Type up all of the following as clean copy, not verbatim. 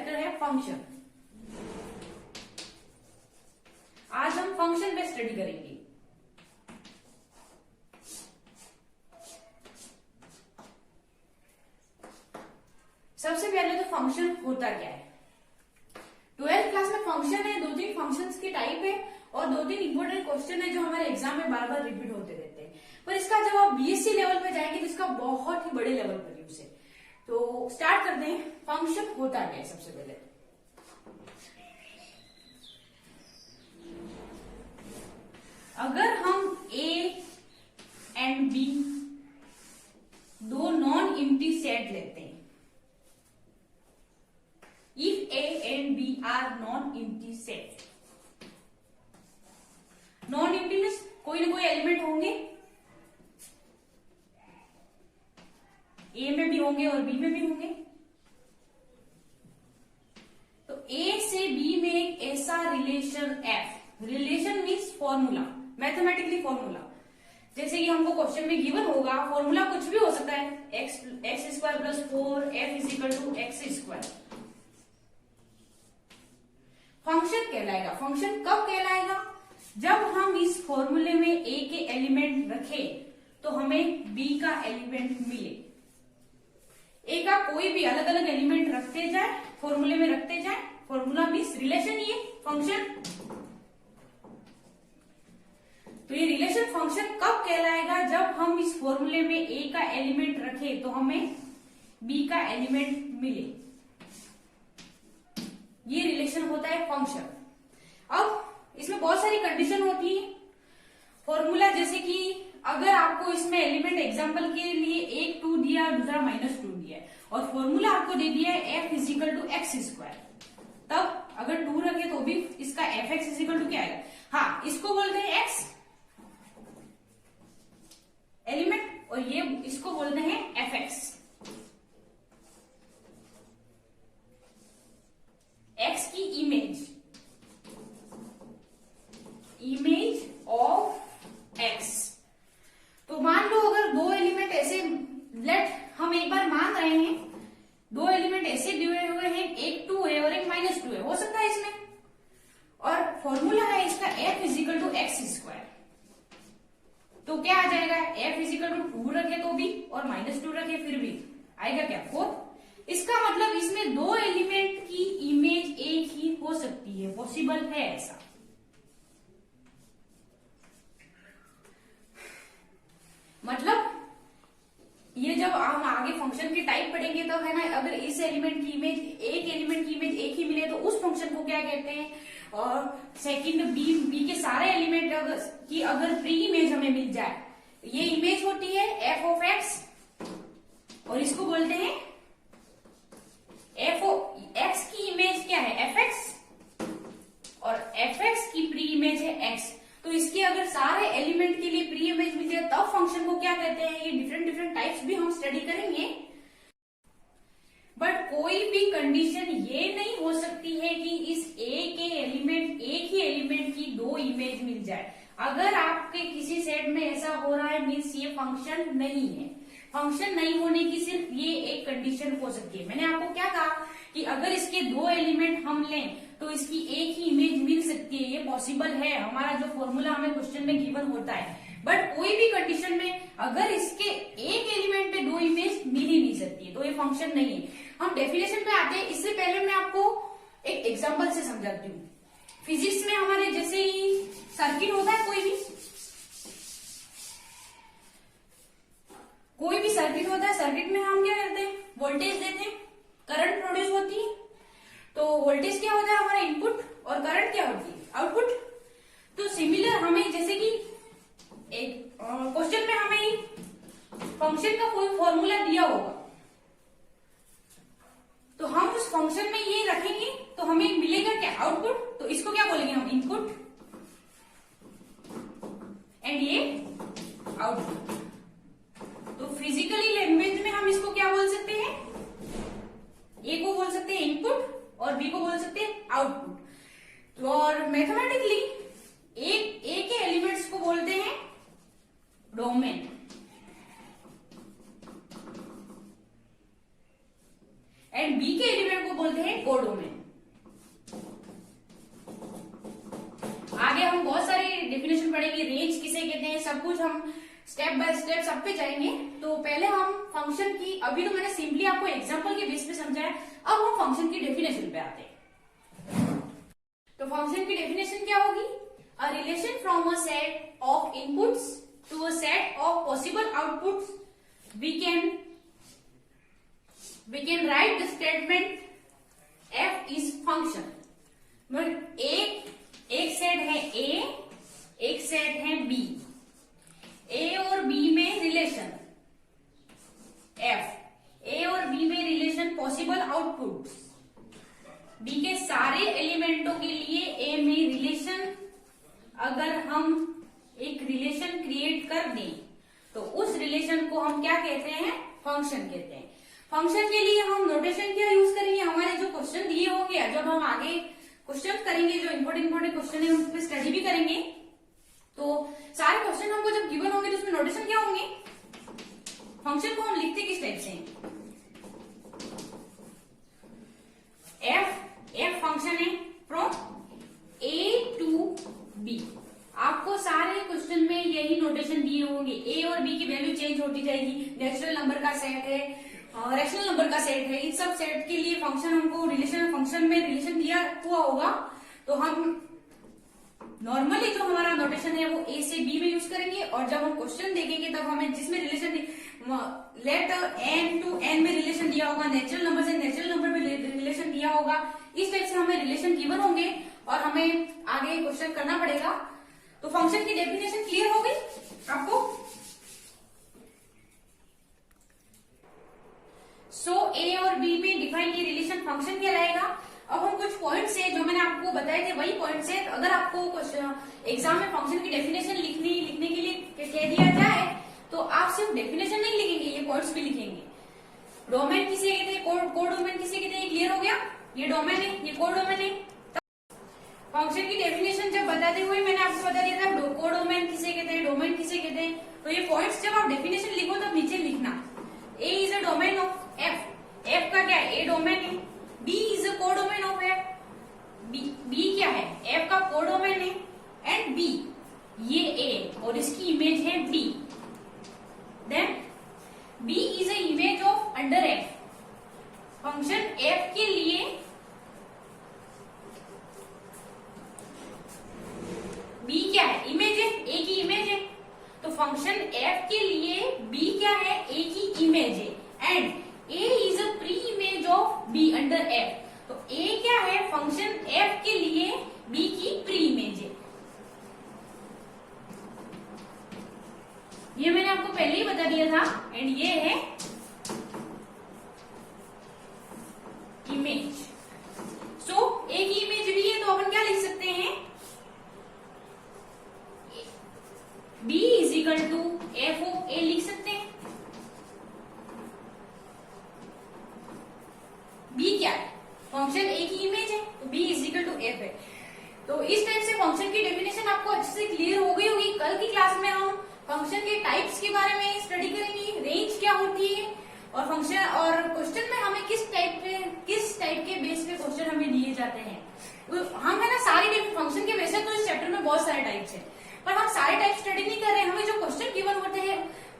Chapter है function. आज हम फंक्शन पे स्टडी करेंगे। सबसे पहले तो फंक्शन होता क्या है। 12th क्लास में फंक्शन है, 2-3 फंक्शंस के टाइप है और 2-3 इंपॉर्टेंट क्वेश्चन है जो हमारे एग्जाम में बार बार रिपीट होते रहते हैं। पर इसका जब आप बीएससी लेवल पे जाएंगे तो इसका बहुत ही बड़े लेवल पर यूज है। तो स्टार्ट करते हैं, फंक्शन होता क्या है। सबसे पहले अगर हम ए एंड बी दो नॉन एम्प्टी सेट लेते हैं, if A and B are non empty set, non empty means कोई ना कोई एलिमेंट होंगे, ए में भी होंगे और बी में भी होंगे। तो ए से बी में एक ऐसा relation F, relation means formula, mathematically formula, जैसे कि हमको क्वेश्चन में गिवन होगा, फॉर्मूला कुछ भी हो सकता है, x square plus 4 f is equal to x square. Function कहलाएगा। फंक्शन कब कहलाएगा? जब हम इस फॉर्मूले में ए के एलिमेंट रखें तो हमें बी का एलिमेंट मिले। ए का कोई भी अलग अलग एलिमेंट रखते जाए, फॉर्मूले में रखते जाए, फॉर्मूला मीन्स रिलेशन, ये फंक्शन। तो ये रिलेशन फंक्शन कब कहलाएगा? जब हम इस फॉर्मूले में ए का एलिमेंट रखें तो हमें बी का एलिमेंट मिले, ये रिलेशन होता है फंक्शन। अब इसमें बहुत सारी कंडीशन होती है फॉर्मूला, जैसे कि अगर आपको इसमें एलिमेंट एग्जांपल के लिए एक 2 दिया, दूसरा -2 दिया है और फॉर्मूला आपको दे दिया है f is equal to x square, तब अगर 2 रखे तो भी इसका f x is equal to क्या आएगा? हाँ, इसको बोलते हैं एक्स एलिमेंट और ये इसको बोलते हैं एफ एक्स। एक्स की इमेज ऑफ एक्स। तो मान लो अगर दो एलिमेंट ऐसे, हम एक बार मान रहे हैं दो एलिमेंट ऐसे दिए हुए हैं, एक 2 है और एक -2 है, हो सकता है इसमें, और फॉर्मूला है इसका f is equal to x square. तो क्या आ जाएगा? एफ इज इक्वल टू 2 रखे तो भी और -2 रखे फिर भी आएगा क्या? 4। इसका मतलब इसमें दो एलिमेंट की इमेज एक ही हो सकती है, पॉसिबल है ऐसा। मतलब ये जब हम आगे फंक्शन की टाइप पढ़ेंगे तो है ना, अगर इस एलिमेंट की इमेज, एक एलिमेंट की इमेज एक ही मिले तो उस फंक्शन को क्या कहते हैं। और सेकंड बी के सारे एलिमेंट की अगर प्री इमेज हमें मिल जाए, ये इमेज होती है एफ ऑफ एक्स और इसको बोलते हैं एक्स की इमेज क्या है? एफ एक्स और एफ एक्स की प्री इमेज है एक्स। तो इसके अगर सारे एलिमेंट के लिए प्री इमेज मिल जाए तब फंक्शन को क्या कहते हैं। ये डिफरेंट टाइप्स भी हम स्टडी करेंगे, बट कोई भी कंडीशन ये नहीं हो सकती है कि इस ए के एलिमेंट, एक ही एलिमेंट की दो इमेज मिल जाए। अगर आपके किसी सेट में ऐसा हो रहा है मीन्स ये फंक्शन नहीं है। फंक्शन नहीं होने की सिर्फ ये एक कंडीशन हो सकती है। मैंने आपको क्या कहा कि अगर इसके दो एलिमेंट हम लें तो इसकी एक ही इमेज मिल सकती है, ये पॉसिबल है, हमारा जो फॉर्मूला हमें क्वेश्चन में गिवन होता है। बट कोई भी कंडीशन में अगर इसके एक एलिमेंट पे दो इमेज मिल ही नहीं सकती है तो ये फंक्शन नहीं है। हम डेफिनेशन पे आते हैं, इससे पहले मैं आपको एक एग्जांपल से समझाती हूँ। फिजिक्स में हमारे जैसे ही सर्किट होता है, कोई भी सर्किट होता है, सर्किट में हम क्या करते हैं? वोल्टेज देते हैं, करंट प्रोड्यूस होती है। तो वोल्टेज क्या होता है? हमारा इनपुट और करंट क्या होती है? आउटपुट। तो सिमिलर हमें, जैसे कि एक क्वेश्चन में हमें फंक्शन का कोई फॉर्मूला दिया होगा तो हम उस फंक्शन में ये रखेंगे तो हमें मिलेगा क्या? आउटपुट। तो इसको क्या बोलेंगे हम? इनपुट एंड ये आउटपुट। तो फिजिकली लैंग्वेज में हम इसको क्या बोल सकते हैं? ए को बोल सकते हैं इनपुट और बी को बोल सकते हैं आउटपुट। तो और मैथमेटिकली ए के एलिमेंट्स को बोलते हैं डोमेन एंड बी के एलिमेंट को बोलते हैं कोडोमेन। डेफिनेशन पढ़ेंगे, रेंज किसे कहते हैं, सब कुछ हम स्टेप बाय स्टेप सब पे जाएंगे। तो पहले हम फंक्शन की, अभी तो मैंने सिंपली आपको एग्जांपल के बेस पे समझाया, अब हम फंक्शन की डेफिनेशन पे आते हैं। तो फंक्शन की डेफिनेशन क्या होगी? A relation from a set of inputs to a set of possible outputs, we can write the statement f is function. एक सेट है A, एक सेट है B, A और B में रिलेशन f, A और B में relation possible output, B के सारे एलिमेंटों के लिए A में रिलेशन, अगर हम एक रिलेशन क्रिएट कर दें तो उस रिलेशन को हम क्या कहते हैं? फंक्शन कहते हैं। फंक्शन के लिए हम नोटेशन क्या यूज करेंगे? हमारे जो क्वेश्चन दिए होंगे, जब हम आगे क्वेश्चन करेंगे, जो इम्पोर्टेंट क्वेश्चन है उन पर स्टडी भी करेंगे, तो सारे क्वेश्चन हमको जब गिवन होंगे तो उसमें नोटेशन क्या होंगे? फंक्शन को हम लिखते किस टाइप से? एफ फंक्शन है फ्रॉम ए टू बी। आपको सारे क्वेश्चन में यही नोटेशन दिए होंगे। ए और बी की वैल्यू चेंज होती जाएगी, नेचुरल नंबर का सेट है, रैशनल नंबर का सेट है, इन सब सेट के लिए फंक्शन हमको फंक्शन में रिलेशन दिया हुआ होगा। तो हम नॉर्मली जो हमारा नोटेशन है वो ए से बी में यूज करेंगे, और जब हम क्वेश्चन देखेंगे तब हमें जिसमें relation let n to n में रिलेशन दिया होगा, नेचुरल नंबर से नेचुरल नंबर में रिलेशन दिया होगा, इस टाइप से हमें रिलेशन गिवन होंगे और हमें आगे क्वेश्चन करना पड़ेगा। तो फंक्शन की डेफिनेशन क्लियर हो गई आपको? सो ए और बी में डिफाइन ये रिलेशन फंक्शन कहलाएगा। अब हम कुछ पॉइंट्स है जो मैंने आपको बताए थे, वही पॉइंट्स है। अगर आपको एग्जाम में फंक्शन की डेफिनेशन लिखने के लिए कह दिया जाए तो आप सिर्फ डेफिनेशन नहीं लिखेंगे, ये पॉइंट्स भी लिखेंगे। डोमेन किसे कहते हैं, कोडोमेन किसे कहते हैं, क्लियर हो गया? ये डोमेन है, ये कोडोमेन है। फंक्शन की डेफिनेशन जब बताते हुए मैंने आपको बता दिया था कोडोमेन किसे कहते हैं, डोमेन किसे कहते हैं। तो ये पॉइंट्स जब आप डेफिनेशन लिखो तब नीचे लिखना। A is a domain of f, f का क्या है? ए डोमेन है। B is a codomain of f, b क्या है? एफ का कोडोमेन है। एंड बी, ये ए और इसकी इमेज है B. Then B is a image of under f. Function f के लिए बी क्या है? इमेज है, ए की इमेज है। तो फंक्शन एफ के लिए बी क्या है? ए की इमेज है। And A is a pre image of be under F. तो ए क्या है? फंक्शन एफ के लिए बी की प्री इमेज है। ये मैंने आपको पहले ही बता दिया था। एंड ये है इमेज। सो ए की इमेज भी है तो अपन क्या लिख सकते हैं? B is equal to f of a लिख सकते हैं। B क्या है? फंक्शन ए की इमेज है, तो B is equal to f है। तो इस टाइप से फंक्शन की डेफिनेशन आपको अच्छे से क्लियर हो गई होगी। कल की क्लास में हम फंक्शन के टाइप्स के बारे में स्टडी करेंगे, रेंज क्या होती है, और फंक्शन और क्वेश्चन में हमें किस टाइप के बेस पे क्वेश्चन हमें दिए जाते हैं। हम है ना सारी फंक्शन के वैसे तो इस चैप्टर में बहुत सारे टाइप्स हैं, पर हम सारे टाइप स्टडी नहीं कर रहे हैं। हमें जो क्वेश्चन गिवन होते हैं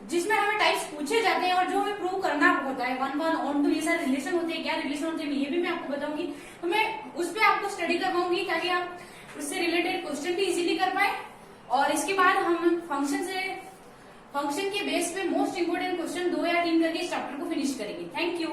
जिसमें हमें टाइप्स पूछे जाते हैं और जो हमें प्रूव करना होता है, 1 1 ऑन 2 ये सारे रिलेशन होते हैं, क्या रिलेशन होते हैं ये भी मैं आपको बताऊंगी। तो मैं उस पर आपको स्टडी करवाऊंगी ताकि आप उससे रिलेटेड क्वेश्चन भी इजीली कर पाए। और इसके बाद हम फंक्शन के बेस पे मोस्ट इंपोर्टेंट क्वेश्चन 2 या 3 करके इस चैप्टर को फिनिश करेंगे। Thank you.